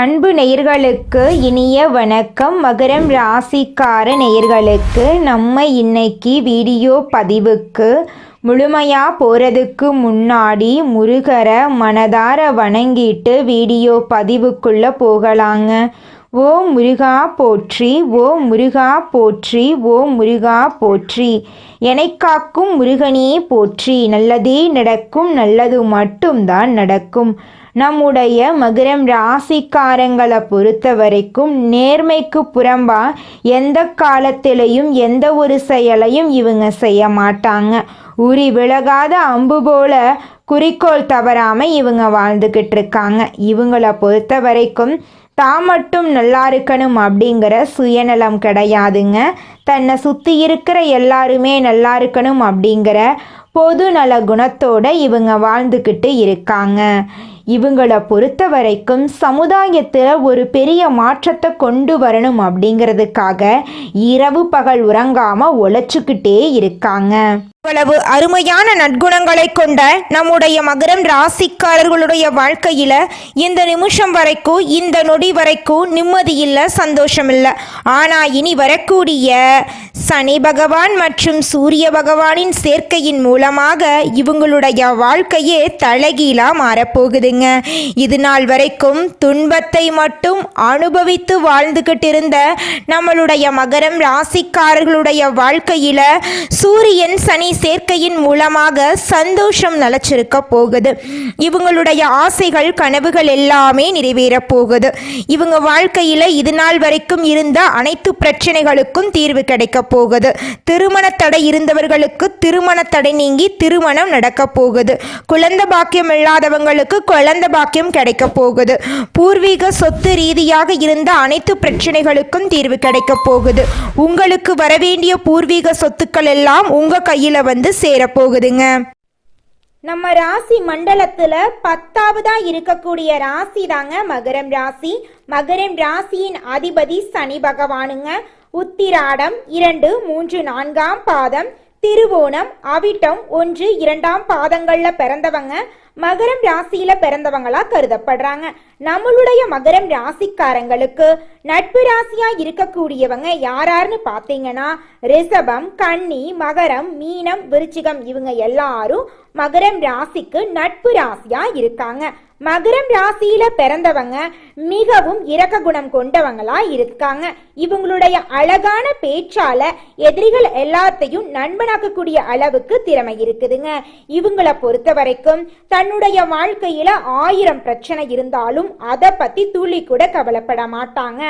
அன்பு நேயர்களுக்கு இனிய வணக்கம். மகரம் ராசிக்கார நேயர்களுக்கு நம்ம இன்னைக்கு வீடியோ பதிவுக்கு முழுமையாக போகிறதுக்கு முன்னாடி முருகரை மனதார வணங்கிட்டு வீடியோ பதிவுக்குள்ளே போகலாங்க. ஓ முருகா போற்றி, ஓ முருகா போற்றி, ஓ முருகா போற்றி, என்னை காக்கும் முருகனே போற்றி. நல்லதே நடக்கும், நல்லது மட்டும்தான் நடக்கும். நம்முடைய மகரம் ராசிக்காரங்களை பொறுத்த வரைக்கும் நேர்மைக்கு புறம்பா எந்த காலத்திலையும் எந்த ஒரு செயலையும் இவங்க செய்ய மாட்டாங்க. உரி விலகாத அம்பு போல குறிக்கோள் தவறாமல் இவங்க வாழ்ந்துக்கிட்டு இருக்காங்க. இவங்களை பொறுத்த வரைக்கும் தான் மட்டும் நல்லா இருக்கணும் அப்படிங்கிற சுயநலம் கிடையாதுங்க. தன்னை சுற்றி இருக்கிற எல்லாருமே நல்லா இருக்கணும் அப்படிங்கிற பொது நல குணத்தோட இவங்க வாழ்ந்துக்கிட்டு இருக்காங்க. இவங்களை பொறுத்த வரைக்கும் சமுதாயத்தில் ஒரு பெரிய மாற்றத்தை கொண்டு வரணும் அப்படிங்கிறதுக்காக இரவு பகல் உறங்காமல் உழைச்சிக்கிட்டே இருக்காங்க. இவ்வளவு அருமையான நற்குணங்களை கொண்ட நம்முடைய மகரம் ராசிக்காரர்களுடைய வாழ்க்கையில் இந்த நிமிஷம் வரைக்கும் இந்த நொடி வரைக்கும் நிம்மதி இல்லை, சந்தோஷம் இல்லை. ஆனால் இனி வரக்கூடிய சனி பகவான் மற்றும் சூரிய பகவானின் சேர்க்கையின் மூலமாக இவங்களுடைய வாழ்க்கையே தலைகீழாக மாறப்போகுதுங்க. இது நாள் வரைக்கும் துன்பத்தை மட்டும் அனுபவித்து வாழ்ந்துகிட்டு இருந்த நம்மளுடைய மகரம் ராசிக்காரர்களுடைய வாழ்க்கையில் சூரியன் சனி சேர்க்கையின் மூலமாக சந்தோஷம் நிலச்சிருக்க போகுது. இவங்களுடைய ஆசைகள் கனவுகள் எல்லாமே நிறைவேற போகுது. இவங்க வாழ்க்கையில் இது நாள் வரைக்கும் இருந்த அனைத்து பிரச்சனைகளுக்கும் தீர்வு கிடைக்க போகுது. திருமண தடை இருந்தவர்களுக்கு திருமண தடை நீங்கி திருமணம் நடக்க போகுது. குழந்தை பாக்கியம் இல்லாதவங்களுக்கு குழந்தை பாக்கியம் கிடைக்க போகுது. பூர்வீக சொத்து ரீதியாக இருந்த அனைத்து பிரச்சனைகளுக்கும் தீர்வு கிடைக்க போகுது. உங்களுக்கு வரவேண்டிய பூர்வீக சொத்துக்கள் எல்லாம் உங்க கையில வந்து சேரப்போகுதுங்க. நம்ம ராசி மண்டலத்துல 10ஆவதா இருக்கக்கூடிய ராசி தாங்க மகரம் ராசி. மகரம் ராசியின் அதிபதி சனி பகவானுங்க. உத்திராடம் 2, 3, 4ஆம் பாதம், திருவோணம், அவிட்டம் 1, 2ஆம் பாதங்கள்ல பிறந்தவங்க மகரம் ராசியில பிறந்தவங்களா கருதப்படுறாங்க. நம்மளுடைய மகரம் ராசிக்காரங்களுக்கு நட்பு ராசியா இருக்கக்கூடியவங்க யாராருன்னு பார்த்தீங்கன்னா ரிஷபம், கன்னி, மகரம், மீனம், விருச்சிகம் இவங்க எல்லாரும் மகரம் ராசிக்கு நட்பு ராசியா இருக்காங்க. மகரம் ராசியில பிறந்தவங்க மிகவும் இரக்க குணம் கொண்டவங்களா இருக்காங்க. இவங்களுடைய அழகான பேச்சால எதிரிகள் எல்லாத்தையும் நண்பனாக்கக்கூடிய அளவுக்கு திறமை இருக்குதுங்க. இவங்களை பொறுத்த வரைக்கும் தன்னுடைய வாழ்க்கையில 1000 பிரச்சனை இருந்தாலும் அதை பத்தி துளி கூட கவலைப்பட மாட்டாங்க.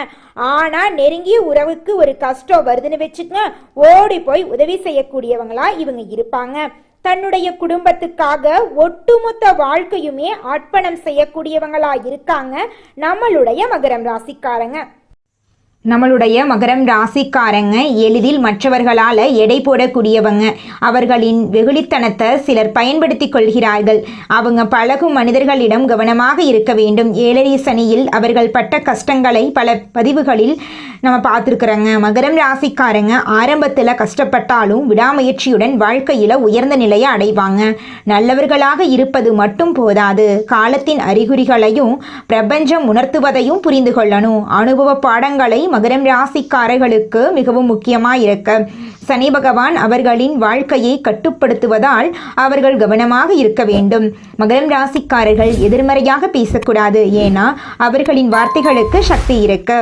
ஆனா நெருங்கிய உறவுக்கு ஒரு கஷ்டம் வருதுன்னு வச்சுக்கங்க, ஓடி போய் உதவி செய்யக்கூடியவங்களா இவங்க இருப்பாங்க. தன்னுடைய குடும்பத்துக்காக ஒட்டுமொத்த வாழ்க்கையுமே அர்ப்பணம் செய்யக்கூடியவங்களா இருக்காங்க நம்மளுடைய மகரம் ராசிக்காரங்க. நம்மளுடைய மகரம் ராசிக்காரங்க எளிதில் மற்றவர்களால் எடை போடக்கூடியவங்க. அவர்களின் வெகுளித்தனத்தை சிலர் பயன்படுத்தி கொள்கிறார்கள். அவங்க பழகும் மனிதர்களிடம் கவனமாக இருக்க வேண்டும். ஏழரை சனியில் அவர்கள் பட்ட கஷ்டங்களை பல பதிவுகளில் நம்ம பார்த்துருக்குறோங்க. மகரம் ராசிக்காரங்க ஆரம்பத்தில் கஷ்டப்பட்டாலும் விடாமுயற்சியுடன் வாழ்க்கையில் உயர்ந்த நிலையை அடைவாங்க. நல்லவர்களாக இருப்பது மட்டும் போதாது, காலத்தின் அறிகுறிகளையும் பிரபஞ்சம் உணர்த்துவதையும் புரிந்து கொள்ளணும். அனுபவ பாடங்களை மகரம் ராசிக்காரர்களுக்கு மிகவும் முக்கியமாக இருக்க சனி பகவான் அவர்களின் வாழ்க்கையை கட்டுப்படுத்துவதால் அவர்கள் கவனமாக இருக்க வேண்டும். மகரம் ராசிக்காரர்கள் எதிர்மறையாக பேசக்கூடாது, ஏன்னா அவர்களின் வார்த்தைகளுக்கு சக்தி இருக்கு.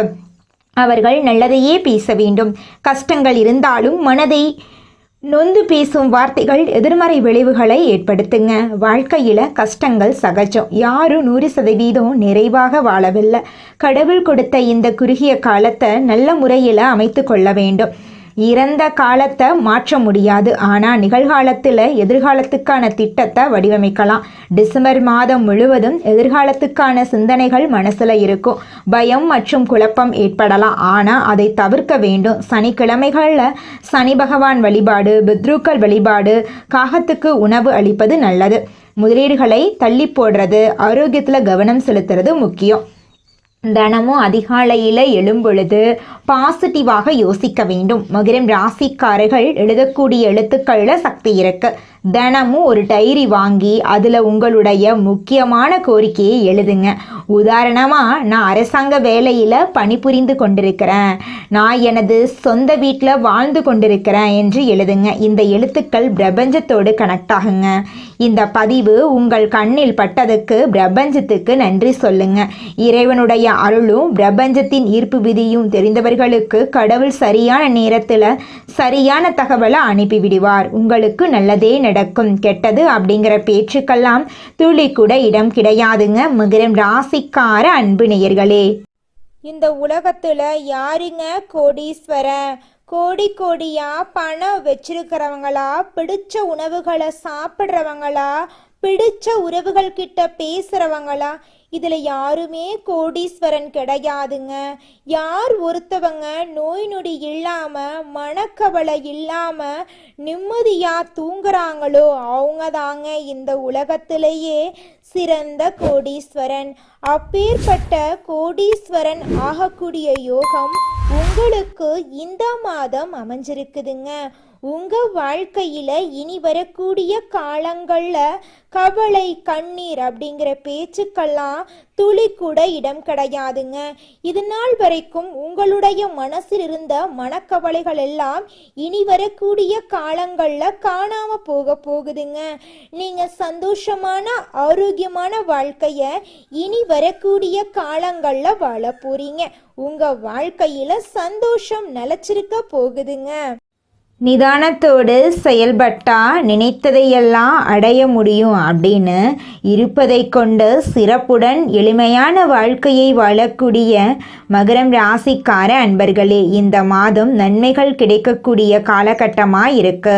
அவர்கள் நல்லதையே பேச வேண்டும். கஷ்டங்கள் இருந்தாலும் மனதை நொந்து பேசும் வார்த்தைகள் எதிர்மறை விளைவுகளை ஏற்படுத்துங்க. வாழ்க்கையில் கஷ்டங்கள் சகஜம். யாரும் 100% நிறைவாக வாழவில்லை. கடவுள் கொடுத்த இந்த குறுகிய காலத்தை நல்ல முறையில் அமைத்து கொள்ள வேண்டும். இறந்த காலத்தை மாற்ற முடியாது, ஆனால் நிகழ்காலத்தில் எதிர்காலத்துக்கான திட்டத்தை வடிவமைக்கலாம். டிசம்பர் மாதம் முழுவதும் எதிர்காலத்துக்கான சிந்தனைகள் மனசில் இருக்கும். பயம் மற்றும் குழப்பம் ஏற்படலாம், ஆனால் அதை தவிர்க்க வேண்டும். சனிக்கிழமைகளில் சனி பகவான் வழிபாடு, பித்ருக்கள் வழிபாடு, காகத்துக்கு உணவு அளிப்பது நல்லது. முதலீடுகளை தள்ளி போடுறது, ஆரோக்கியத்தில் கவனம் செலுத்துறது முக்கியம். தினமும் அதிகாலையில் எழும்பொழுது பாசிட்டிவாக யோசிக்க வேண்டும். மகரம் ராசிக்காரர்கள் எழுதக்கூடிய எழுத்துக்களில் சக்தி இருக்கு. தினமும் ஒரு டைரி வாங்கி அதில் உங்களுடைய முக்கியமான கோரிக்கையை எழுதுங்க. உதாரணமாக, நான் அரசாங்க வேலையில் பணிபுரிந்து கொண்டிருக்கிறேன், நான் எனது சொந்த வீட்டில் வாழ்ந்து கொண்டிருக்கிறேன் என்று எழுதுங்க. இந்த எழுத்துக்கள் பிரபஞ்சத்தோடு கனெக்ட் ஆகுங்க. இந்த பதிவு உங்கள் கண்ணில் பட்டதுக்கு பிரபஞ்சத்துக்கு நன்றி சொல்லுங்க. இறைவனுடைய அருளும் பிரபஞ்சத்தின் ஈர்ப்பு விதியும் தெரிந்தவர்களுக்கு கடவுள் சரியான நேரத்தில் சரியான தகவலை அனுப்பிவிடுவார். உங்களுக்கு நல்லதே நடக்கும். கெட்டது அப்படிங்கிற பேச்சுக்கெல்லாம் துளி கூட இடம் கிடையாதுங்க. மகரம் ராசிக்கார அன்பு நேயர்களே, இந்த உலகத்துல யாருங்க கோடீஸ்வரன்? கோடியா பணம் வச்சிருக்கிறவங்களா, பிடிச்ச உணவுகளை சாப்பிட்றவங்களா, பிடிச்ச உறவுகள் கிட்ட பேசுறவங்களா? இதுல யாருமே கோடீஸ்வரன் கிடையாதுங்க. யார் ஒருத்தவங்க நோய் நொடி இல்லாம மனக்கவலை இல்லாம நிம்மதியா தூங்குறாங்களோ அவங்க தாங்க இந்த உலகத்திலேயே சிறந்த கோடீஸ்வரன். அப்பேற்பட்ட கோடீஸ்வரன் ஆகக்கூடிய யோகம் உங்களுக்கு இந்த மாதம் அமைஞ்சிருக்குதுங்க. உங்க வாழ்க்கையில இனி வரக்கூடிய காலங்கள்ல கவலை கண்ணீர் அப்படிங்கிற பேச்சுக்கெல்லாம் துளி கூட இடம் கிடையாதுங்க. இது நாள் வரைக்கும் உங்களுடைய மனசில் இருந்த மனக்கவலைகள் எல்லாம் இனி வரக்கூடிய காலங்கள்ல காணாம போகுதுங்க. நீங்க சந்தோஷமான ஆரோக்கியமான வாழ்க்கைய இனி வரக்கூடிய காலங்கள்ல வாழ போறீங்க. உங்க வாழ்க்கையில சந்தோஷம் நிலைச்சிருக்க போகுதுங்க. நிதானத்தோடு செயல்பட்டா நினைத்ததையெல்லாம் அடைய முடியும் அப்படின்னு இருப்பதை கொண்டு சிறப்புடன் எளிமையான வாழ்க்கையை வாழக்கூடிய மகரம் ராசிக்கார அன்பர்களே, இந்த மாதம் நன்மைகள் கிடைக்கக்கூடிய காலகட்டமாக இருக்கு.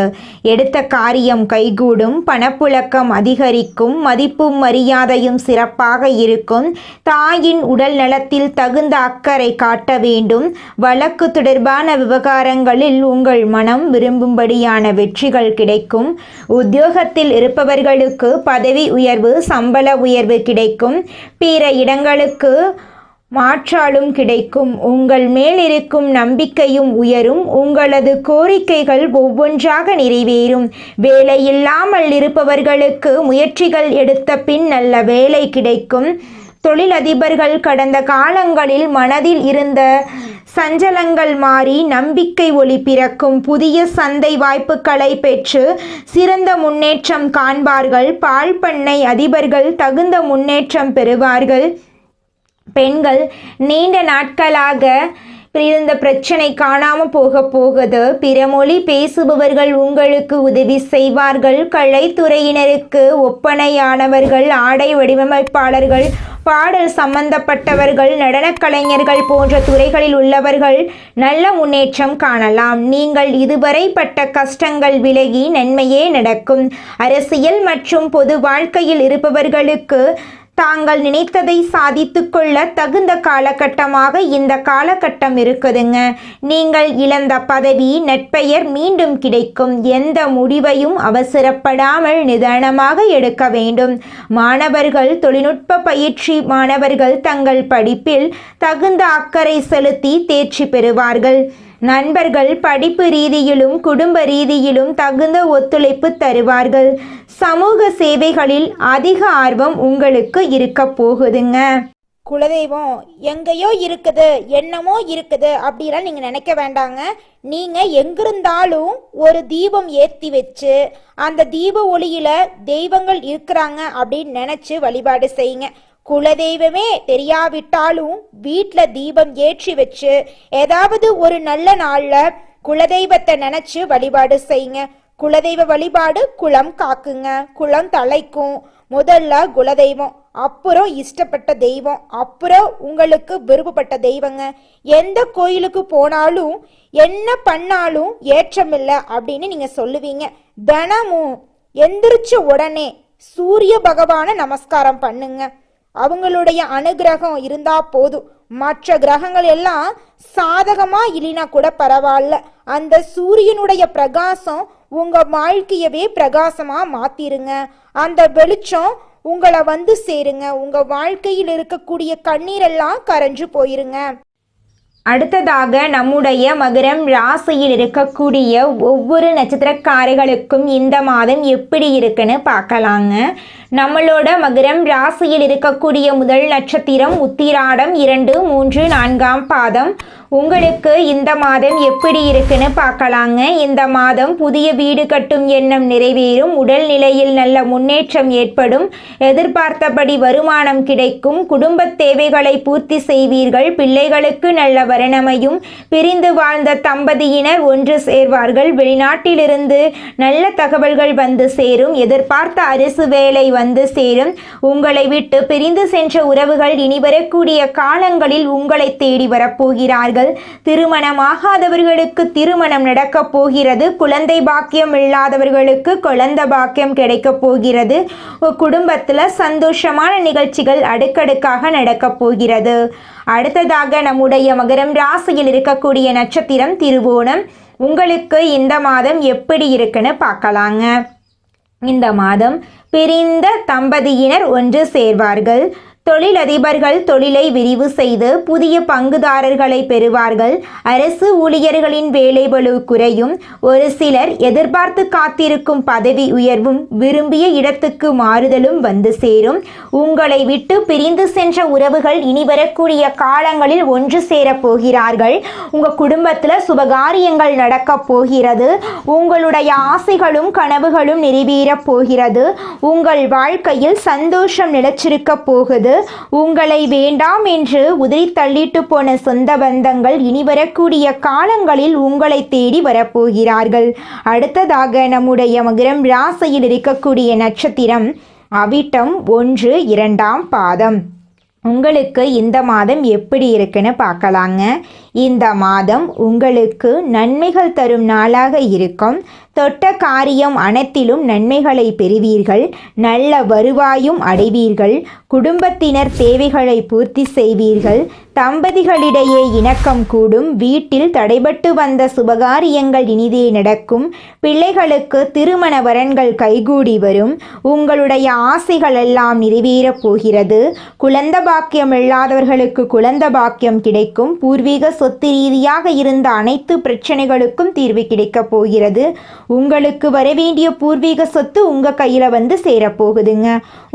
எடுத்த காரியம் கைகூடும், பணப்புழக்கம் அதிகரிக்கும், மதிப்பும் மரியாதையும் சிறப்பாக இருக்கும். தாயின் உடல் நலத்தில் தகுந்த அக்கறை காட்ட வேண்டும். வழக்கு தொடர்பான விவகாரங்களில் உங்கள் மனம் விரும்பும்படியான வெற்றிகள் கிடைக்கும். உத்தியோகத்தில் இருப்பவர்களுக்கு பதவி உயர்வு, சம்பள உயர்வு கிடைக்கும். பிற இடங்களுக்கு மாற்றாலும் கிடைக்கும். உங்கள் மேல் இருக்கும் நம்பிக்கையும் உயரும். உங்களது கோரிக்கைகள் ஒவ்வொன்றாக நிறைவேறும். வேலை இல்லாமல் இருப்பவர்களுக்கு முயற்சிகள் எடுத்த பின் நல்ல வேலை கிடைக்கும். தொழிலதிபர்கள் கடந்த காலங்களில் மனதில் இருந்த சஞ்சலங்கள் மாறி நம்பிக்கை ஒளி பிறக்கும். புதிய சந்தை வாய்ப்புகளை பெற்று சிறந்த முன்னேற்றம் காண்பார்கள். பால் பண்ணை அதிபர்கள் தகுந்த முன்னேற்றம் பெறுவார்கள். பெண்கள் நீண்ட நாட்களாக இருந்த பிரச்சனை காணாமல் போகுது. பிற மொழி பேசுபவர்கள் உங்களுக்கு உதவி செய்வார்கள். கலைத்துறையினருக்கு ஒப்பனையானவர்கள், ஆடை வடிவமைப்பாளர்கள், பாடல் சம்பந்தப்பட்டவர்கள், நடனக் கலைஞர்கள் போன்ற துறைகளில் உள்ளவர்கள் நல்ல முன்னேற்றம் காணலாம். நீங்கள் இதுவரை பட்ட கஷ்டங்கள் விலகி நன்மையே நடக்கும். அரசியல் மற்றும் பொது வாழ்க்கையில் இருப்பவர்களுக்கு தாங்கள் நினைத்ததை சாதித்து கொள்ள தகுந்த காலகட்டமாக இந்த காலகட்டம் இருக்குதுங்க. நீங்கள் இழந்த பதவி, நற்பெயர் மீண்டும் கிடைக்கும். எந்த முடிவையும் அவசரப்படாமல் நிதானமாக எடுக்க வேண்டும். மாணவர்கள், தொழில்நுட்ப பயிற்சி மாணவர்கள் தங்கள் படிப்பில் தகுந்த அக்கறை செலுத்தி தேர்ச்சி பெறுவார்கள். நண்பர்கள் படிப்பு ரீதியிலும் குடும்ப ரீதியிலும் தகுந்த ஒத்துழைப்பு தருவார்கள். சமூக சேவைகளில் அதிக ஆர்வம் உங்களுக்கு இருக்க போகுதுங்க. குலதெய்வம் எங்கேயோ இருக்குது, என்னமோ இருக்குது அப்படிலாம் நீங்கள் நினைக்க வேண்டாங்க. நீங்கள் எங்கிருந்தாலும் ஒரு தீபம் ஏற்றி வச்சு அந்த தீப ஒளியில் தெய்வங்கள் இருக்கிறாங்க அப்படின்னு நினச்சி வழிபாடு செய்யுங்க. குலதெய்வமே தெரியாவிட்டாலும் வீட்டில் தீபம் ஏற்றி வச்சு ஏதாவது ஒரு நல்ல நாளில் குலதெய்வத்தை நினச்சி வழிபாடு செய்யுங்க. குலதெய்வ வழிபாடு குலம் காக்குங்க, குலம் தலைக்கும். முதல்ல குலதெய்வம், அப்புறம் இஷ்டப்பட்ட தெய்வம், அப்புறம் உங்களுக்கு விருப்பப்பட்ட தெய்வங்க. எந்த கோயிலுக்கு போனாலும் என்ன பண்ணாலும் ஏற்றமில்லை அப்படின்னு நீங்கள் சொல்லுவீங்க. தினமும் எந்திரிச்ச உடனே சூரிய பகவானை நமஸ்காரம் பண்ணுங்க. அவங்களுடைய அனுகிரகம் இருந்தா போதும். மற்ற கிரகங்கள் எல்லாம் சாதகமா இல்லைனா கூட பரவாயில்ல, அந்த சூரியனுடைய பிரகாசம் உங்க வாழ்க்கையவே பிரகாசமா மாத்திருங்க. அந்த வெளிச்சம் உங்களை வந்து சேருங்க. உங்க வாழ்க்கையில் இருக்கக்கூடிய கண்ணீரெல்லாம் கரைஞ்சு போயிருங்க. அடுத்ததாக நம்முடைய மகரம் ராசியில் இருக்கக்கூடிய ஒவ்வொரு நட்சத்திரக்காரர்களுக்கும் இந்த மாதம் எப்படி இருக்குன்னு பார்க்கலாங்க. நம்மளோட மகரம் ராசியில் இருக்கக்கூடிய முதல் நட்சத்திரம் உத்திராடம் 2, 3, 4ஆம் பாதம். உங்களுக்கு இந்த மாதம் எப்படி இருக்குன்னு பார்க்கலாங்க. இந்த மாதம் புதிய வீடு கட்டும் எண்ணம் நிறைவேறும், உடல்நிலையில் நல்ல முன்னேற்றம் ஏற்படும், எதிர்பார்த்தபடி வருமானம் கிடைக்கும், குடும்ப தேவைகளை பூர்த்தி செய்வீர்கள், பிள்ளைகளுக்கு நல்ல வரணமையும், பிரிந்து வாழ்ந்த தம்பதியினர் ஒன்று சேர்வார்கள், வெளிநாட்டிலிருந்து நல்ல தகவல்கள் வந்து சேரும், எதிர்பார்த்த அரசு வேலை வந்து சேரும், உங்களை விட்டு பிரிந்து சென்ற உறவுகள் இனி வரக்கூடிய காலங்களில் உங்களை தேடி வரப்போகிறார்கள். திருமணமாகாதவர்களுக்கு திருமணம் நடக்கப் போகிறது, குழந்தை பாக்கியம் இல்லாதவர்களுக்கு குழந்தை பாக்கியம் கிடைக்கப் போகிறது, குடும்பத்தில் சந்தோஷமான நிகழ்ச்சிகள் அடுக்கடுக்காக நடக்கப் போகிறது. அடுத்ததாக நம்முடைய மகரம் ராசியில் இருக்கக்கூடிய நட்சத்திரம் திருவோணம். உங்களுக்கு இந்த மாதம் எப்படி இருக்குன்னு பார்க்கலாங்க. இந்த மாதம் பிரிந்த தம்பதியினர் ஒன்று சேர்வார்கள், தொழிலதிபர்கள் தொழிலை விரிவு செய்து புதிய பங்குதாரர்களை பெறுவார்கள், அரசு ஊழியர்களின் வேலைபளு குறையும், ஒரு சிலர் எதிர்பார்த்து காத்திருக்கும் பதவி உயர்வும் விரும்பிய இடத்துக்கு மாறுதலும் வந்து சேரும், உங்களை விட்டு பிரிந்து சென்ற உறவுகள் இனி வரக்கூடிய காலங்களில் ஒன்று சேரப் போகிறார்கள், உங்கள் குடும்பத்தில் சுபகாரியங்கள் நடக்கப் போகிறது, உங்களுடைய ஆசைகளும் கனவுகளும் நிறைவேறப் போகிறது, உங்கள் வாழ்க்கையில் சந்தோஷம் நிலைச்சிருக்க போகுது, உங்களை வேண்டாம் என்று உதறி தள்ளிட்டு போன சொந்த பந்தங்கள் இனி வரக்கூடிய காலங்களில் உங்களை தேடி வரப்போகிறார்கள். அடுத்ததாக நம்முடைய மகரம் ராசியில் இருக்கக்கூடிய நட்சத்திரம் அவிட்டம் 1, 2ஆம் பாதம். உங்களுக்கு இந்த மாதம் எப்படி இருக்குன்னு பார்க்கலாங்க. இந்த மாதம் உங்களுக்கு நன்மைகள் தரும் நாளாக இருக்கும், தொட்ட காரியம் அனைத்திலும் நன்மைகளை பெறுவீர்கள், நல்ல வருவாயும் அடைவீர்கள், குடும்பத்தினர் தேவைகளை பூர்த்தி செய்வீர்கள், தம்பதிகளிடையே இணக்கம் கூடும், வீட்டில் தடைபட்டு வந்த சுபகாரியங்கள் இனிதே நடக்கும், பிள்ளைகளுக்கு திருமண வரன்கள் கைகூடி வரும், உங்களுடைய ஆசைகள் எல்லாம் நிறைவேறப் போகிறது, குழந்த பாக்கியம் இல்லாதவர்களுக்கு குழந்த பாக்கியம் கிடைக்கும், பூர்வீக சொத்து ரீதியாக இருந்த அனைத்து பிரச்சனைகளுக்கும் தீர்வு கிடைக்கப் போகிறது, உங்களுக்கு வரவேண்டிய பூர்வீக சொத்து உங்கள் கையில் வந்து சேரப்போகுதுங்க.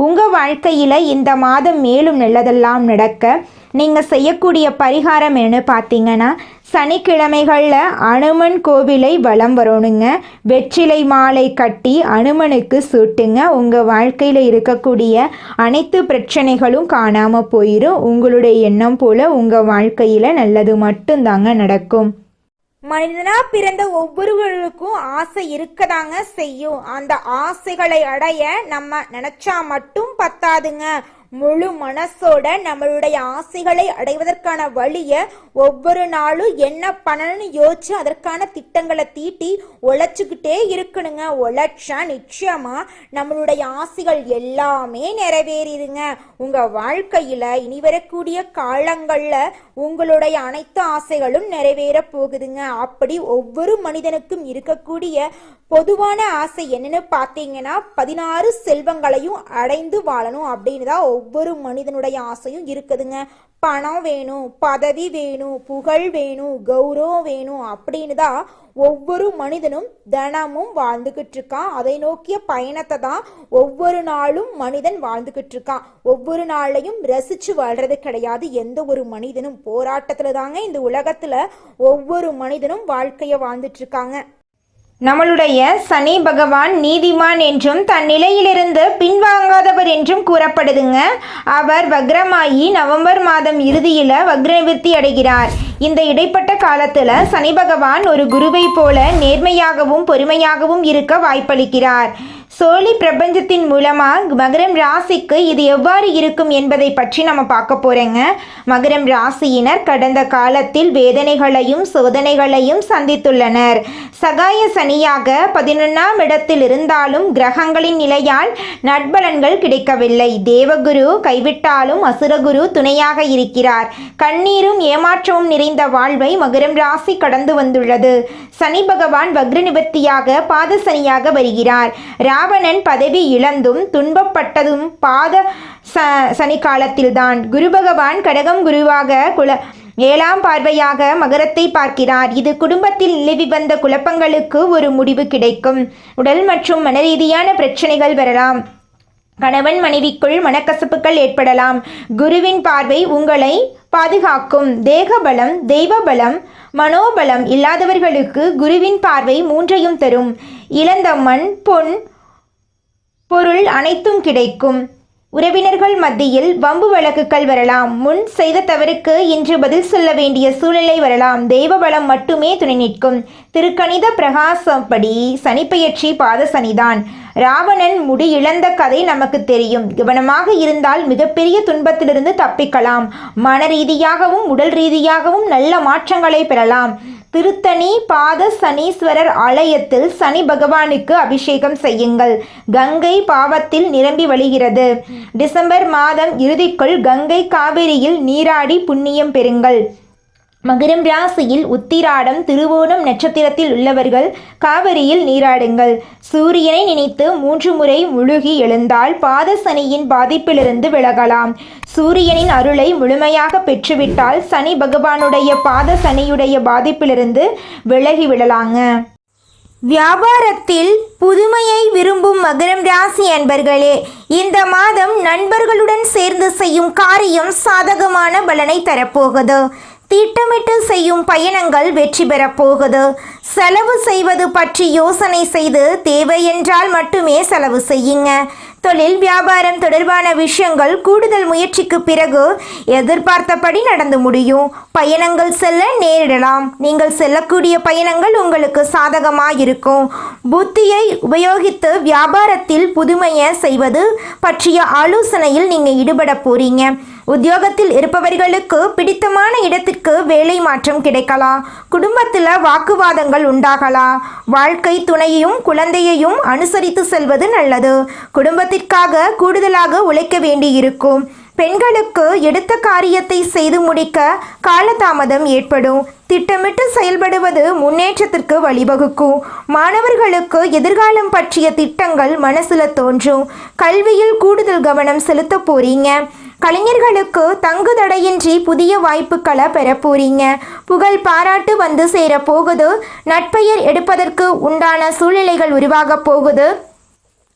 உங்கள் வாழ்க்கையில் இந்த மாதம் மேலும் நல்லதெல்லாம் நடக்க நீங்கள் செய்யக்கூடிய பரிகாரம் என்ன பார்த்தீங்கன்னா, சனிக்கிழமைகளில் அனுமன் கோவிலை வலம் வரணுங்க, வெற்றிலை மாலை கட்டி அனுமனுக்கு சூட்டுங்க. உங்கள் வாழ்க்கையில் இருக்கக்கூடிய அனைத்து பிரச்சனைகளும் காணாமல் போயிடும். உங்களுடைய எண்ணம் போல் உங்கள் வாழ்க்கையில் நல்லது மட்டும்தாங்க நடக்கும். மனிதனா பிறந்த ஒவ்வொருவருக்கும் ஆசை இருக்கதாங்க செய்யும். அந்த ஆசைகளை அடைய நம்ம நினைச்சா மட்டும் பத்தாதுங்க, முழு மனசோட நம்மளுடைய ஆசைகளை அடைவதற்கான வழியை ஒவ்வொரு நாளும் என்ன பண்ணணும்னு யோசிச்சு அதற்கான திட்டங்களை தீட்டி உழைச்சிக்கிட்டே இருக்கணுங்க. உழைச்சா நிச்சயமா நம்மளுடைய ஆசைகள் எல்லாமே நிறைவேறிடுங்க. உங்க வாழ்க்கையில இனி வரக்கூடிய காலங்கள்ல உங்களுடைய அனைத்து ஆசைகளும் நிறைவேற போகுதுங்க. அப்படி ஒவ்வொரு மனிதனுக்கும் இருக்கக்கூடிய பொதுவான ஆசை என்னன்னு பார்த்தீங்கன்னா 16 செல்வங்களையும் அடைந்து வாழணும் அப்படின்னு தான் ஒவ்வொரு மனிதனுடைய ஆசையும் இருக்குதுங்க. பணம் வேணும், பதவி வேணும், புகழ் வேணும், கௌரவம் வேணும் அப்படின்னு தான் ஒவ்வொரு மனிதனும் தினமும் வாழ்ந்துகிட்டு இருக்கான். அதை நோக்கிய பயணத்தை தான் ஒவ்வொரு நாளும் மனிதன் வாழ்ந்துகிட்டு இருக்கான். ஒவ்வொரு நாளையும் ரசிச்சு வாழ்றது கிடையாது. எந்த ஒரு மனிதனும் போராட்டத்துல தாங்க இந்த உலகத்துல ஒவ்வொரு மனிதனும் வாழ்க்கைய வாழ்ந்துட்டு இருக்காங்க. நம்மளுடைய சனி பகவான் நீதிமான் என்றும் தன் நிலையிலிருந்து பின்வாங்காதவர் என்றும் கூறப்படுதுங்க. அவர் வக்ரமாயி நவம்பர் மாதம் இறுதியில் வக்ரநிவர்த்தி அடைகிறார். இந்த இடைப்பட்ட காலத்தில் சனி பகவான் ஒரு குருவை போல நேர்மையாகவும் பொறுமையாகவும் இருக்க வாய்ப்பளிக்கிறார். சோழி பிரபஞ்சத்தின் மூலமாக மகரம் ராசிக்கு இது எவ்வாறு இருக்கும் என்பதை பற்றி நம்ம பார்க்க போகிறோங்க. மகரம் ராசியினர் கடந்த காலத்தில் வேதனைகளையும் சோதனைகளையும் சந்தித்துள்ளனர். சகாய சனியாக 11ஆம் இடத்தில் இருந்தாலும் கிரகங்களின் நிலையால் நட்பலன்கள் கிடைக்கவில்லை. தேவகுரு கைவிட்டாலும் அசுரகுரு துணையாக இருக்கிறார். கண்ணீரும் ஏமாற்றமும் நிறைந்த வாழ்வை மகரம் ராசி கடந்து வந்துள்ளது. சனி பகவான் வக்ர நிவர்த்தியாக பாத சனியாக வருகிறார். ராவணன் பதவி இழந்தும் துன்பப்பட்டதும் பாத சனி காலத்தில்தான். குரு பகவான் கடகம் குருவாக 7ஆம் பார்வையாக மகரத்தை பார்க்கிறார். இது குடும்பத்தில் நிலவி வந்த குழப்பங்களுக்கு ஒரு முடிவு கிடைக்கும். உடல் மற்றும் மனரீதியான பிரச்சனைகள் வரலாம். கணவன் மனைவிக்குள் மனக்கசப்புகள் ஏற்படலாம். குருவின் பார்வை உங்களை பாதுகாக்கும். தேகபலம், தெய்வபலம், மனோபலம் இல்லாதவர்களுக்கு குருவின் பார்வை 3ஐயும் தரும். இழந்த மண், பொன், பொருள் அனைத்தும் கிடைக்கும். உறவினர்கள் மத்தியில் வம்பு வழக்குகள் வரலாம். முன் செய்த தவறுக்கு இன்று பதில் சொல்ல வேண்டிய சூழ்நிலை வரலாம். தெய்வ பலம் மட்டுமே துணை நிற்கும். திருக்கணித பிரகாசப்படி சனிப்பெயர்ச்சி பாத சனிதான். ராவணன் முடி இழந்த கதை நமக்கு தெரியும். கவனமாக இருந்தால் மிகப்பெரிய துன்பத்திலிருந்து தப்பிக்கலாம். மன ரீதியாகவும் உடல் ரீதியாகவும் நல்ல மாற்றங்களை பெறலாம். திருத்தணி பாத சனீஸ்வரர் ஆலயத்தில் சனி பகவானுக்கு அபிஷேகம் செய்யுங்கள். கங்கை பாவத்தில் நிரம்பி வழிகிறது. டிசம்பர் மாதம் இறுதிக்குள் கங்கை காவிரியில் நீராடி புண்ணியம் பெறுங்கள். மகரம் ராசியில் உத்திராடம், திருவோணம் நட்சத்திரத்தில் உள்ளவர்கள் காவிரியில் நீராடுங்கள். சூரியனை நினைத்து 3 முறை முழுகி எழுந்தால் பாத சனியின் பாதிப்பிலிருந்து விலகலாம். சூரியனின் அருளை முழுமையாக பெற்றுவிட்டால் சனி பகவானுடைய பாத சனியுடைய பாதிப்பிலிருந்து விலகிவிடலாங்க. வியாபாரத்தில் புதுமையை விரும்பும் மகரம் ராசி அன்பர்களே, இந்த மாதம் நண்பர்களுடன் சேர்ந்து செய்யும் காரியம் சாதகமான பலனை தரப்போகுது. திட்டமிட்டு செய்யும் பயணங்கள் வெற்றி பெறப்போகுது. செலவு செய்வது பற்றி யோசனை செய்து தேவையென்றால் மட்டுமே செலவு செய்யுங்க. தொழில் வியாபாரம் தொடர்பான விஷயங்கள் கூடுதல் முயற்சிக்கு பிறகு எதிர்பார்த்தபடி நடந்து முடியும். பயணங்கள் செல்ல நேரிடலாம். நீங்கள் செல்லக்கூடிய பயணங்கள் உங்களுக்கு சாதகமாக இருக்கும். புத்தியை உபயோகித்து வியாபாரத்தில் புதுமையை செய்வது பற்றிய ஆலோசனையில் நீங்கள் ஈடுபட போறீங்க. உத்தியோகத்தில் இருப்பவர்களுக்கு பிடித்தமான இடத்திற்கு வேலை மாற்றம் கிடைக்கலாம். குடும்பத்தில் வாக்குவாதங்கள் உண்டாகலாம். வாழ்க்கை துணையையும் குழந்தையையும் அனுசரித்து செல்வது நல்லது. குடும்பத்திற்காக கூடுதலாக உழைக்க வேண்டியிருக்கும். பெண்களுக்கு எடுத்த காரியத்தை செய்து முடிக்க காலதாமதம் ஏற்படும். திட்டமிட்டு செயல்படுவது முன்னேற்றத்திற்கு வழிவகுக்கும். மாணவர்களுக்கு எதிர்காலம் பற்றிய திட்டங்கள் மனசுல தோன்றும். கல்வியில் கூடுதல் கவனம் செலுத்த போறீங்க. கலைஞர்களுக்கு தங்கு தடையின்றி புதிய வாய்ப்புகளை பெற போறீங்க. புகழ் பாராட்டு வந்து சேர போகுது. நட்பெயர் எடுப்பதற்கு உண்டான சூழ்நிலைகள் உருவாக போகுது.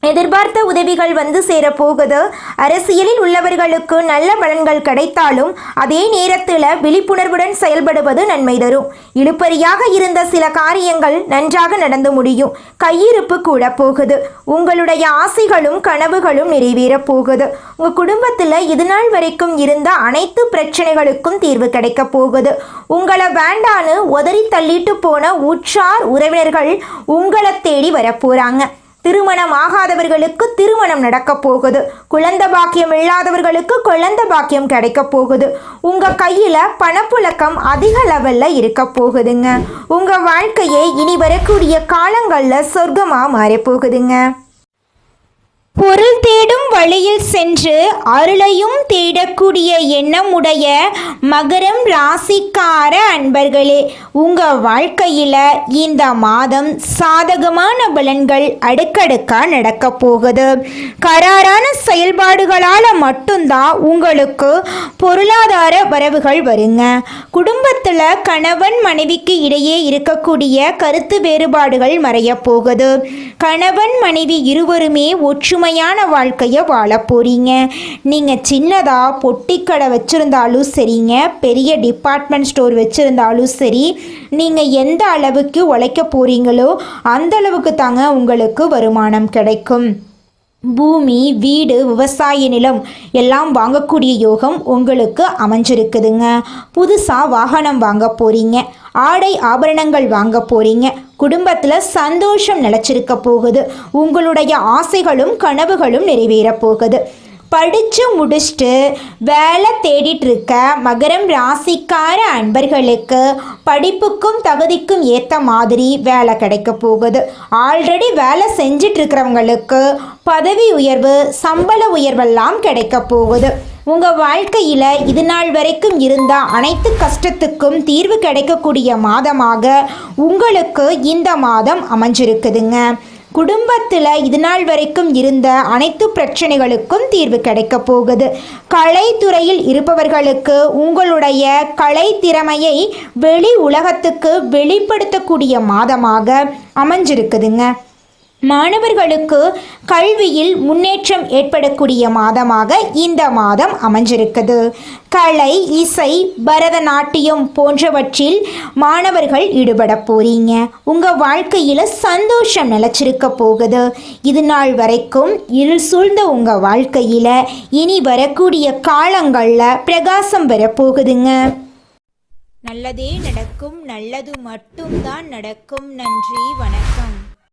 எதிர்பார்த்த உதவிகள் வந்து சேரப்போகுது. அரசியலில் உள்ளவர்களுக்கு நல்ல பலன்கள் கிடைத்தாலும் அதே நேரத்தில் விழிப்புணர்வுடன் செயல்படுவது நன்மை தரும். இழுபறியாக இருந்த சில காரியங்கள் நன்றாக நடந்து முடியும். கையிருப்பு கூட போகுது. உங்களுடைய ஆசைகளும் கனவுகளும் நிறைவேற போகுது. உங்கள் குடும்பத்தில் இதுநாள் வரைக்கும் இருந்த அனைத்து பிரச்சனைகளுக்கும் தீர்வு கிடைக்க போகுது. உங்களை வேண்டான்னு உதறி தள்ளிட்டு போன உற்றார் உறவினர்கள் உங்களை தேடி வரப்போறாங்க. திருமணம் ஆகாதவர்களுக்கு திருமணம் நடக்க போகுது. குழந்தை பாக்கியம் இல்லாதவர்களுக்கு குழந்தை பாக்கியம் கிடைக்க போகுது. உங்க கையில பணப்புழக்கம் அதிக லெவல்ல இருக்க போகுதுங்க. உங்க வாழ்க்கையே இனி வரக்கூடிய காலங்கள்ல சொர்க்கமா மாற போகுதுங்க. பொருள் தேடும் வழியில் சென்று அருளையும் தேடக்கூடிய எண்ணமுடைய மகரம் ராசிக்கார அன்பர்களே, உங்கள் வாழ்க்கையில் இந்த மாதம் சாதகமான பலன்கள் அடுக்கடுக்காக நடக்க போகுது. கராரான செயல்பாடுகளால் மட்டும்தான் உங்களுக்கு பொருளாதார வரவுகள் வருங்க. குடும்பத்தில் கணவன் மனைவிக்கு இடையே இருக்கக்கூடிய கருத்து வேறுபாடுகள் மறைய போகுது. கணவன் மனைவி இருவருமே ஒற்றுமையான வாழ்க்கையை வாழ போறீங்க. நீங்கள் சின்னதாக பொட்டிக்கடை வச்சுருந்தாலும் சரிங்க, பெரிய டிபார்ட்மெண்ட் ஸ்டோர் வச்சுருந்தாலும் சரி, நீங்கள் எந்த அளவுக்கு உழைக்க போகிறீங்களோ அந்த அளவுக்கு தாங்க உங்களுக்கு வருமானம் கிடைக்கும். பூமி, வீடு, விவசாய நிலம் எல்லாம் வாங்கக்கூடிய யோகம் உங்களுக்கு அமைஞ்சிருக்குதுங்க. புதுசாக வாகனம் வாங்க போகிறீங்க. ஆடை ஆபரணங்கள் வாங்க போகிறீங்க. குடும்பத்தில் சந்தோஷம் நிலச்சிருக்க போகுது. உங்களுடைய ஆசைகளும் கனவுகளும் நிறைவேற போகுது. படித்து முடிச்சுட்டு வேலை தேடிட்டு இருக்க மகரம் ராசிக்கார அன்பர்களுக்கு படிப்புக்கும் தகுதிக்கும் ஏற்ற மாதிரி வேலை கிடைக்க போகுது. ஆல்ரெடி வேலை செஞ்சிட்டு இருக்கிறவங்களுக்கு பதவி உயர்வு, சம்பள உயர்வெல்லாம் கிடைக்க போகுது. உங்கள் வாழ்க்கையில் இது நாள் வரைக்கும் இருந்த அனைத்து கஷ்டத்துக்கும் தீர்வு கிடைக்கக்கூடிய மாதமாக உங்களுக்கு இந்த மாதம் அமைஞ்சிருக்குதுங்க. குடும்பத்தில் இது நாள் வரைக்கும் இருந்த அனைத்து பிரச்சனைகளுக்கும் தீர்வு கிடைக்க போகுது. கலைத்துறையில் இருப்பவர்களுக்கு உங்களுடைய கலை திறமையை வெளி உலகத்துக்கு வெளிப்படுத்தக்கூடிய மாதமாக அமைஞ்சிருக்குதுங்க. மாணவர்களுக்கு கல்வியில் முன்னேற்றம் ஏற்படக்கூடிய மாதமாக இந்த மாதம் அமைஞ்சிருக்குது. கலை, இசை, பரதநாட்டியம் போன்றவற்றில் மாணவர்கள் ஈடுபட போறீங்க. உங்கள் வாழ்க்கையில் சந்தோஷம் நிலச்சிருக்க போகுது. இது நாள் வரைக்கும் இருள் சூழ்ந்த உங்கள் வாழ்க்கையில் இனி வரக்கூடிய காலங்களில் பிரகாசம் வரப்போகுதுங்க. நல்லதே நடக்கும், நல்லது மட்டும்தான் நடக்கும். நன்றி, வணக்கம்.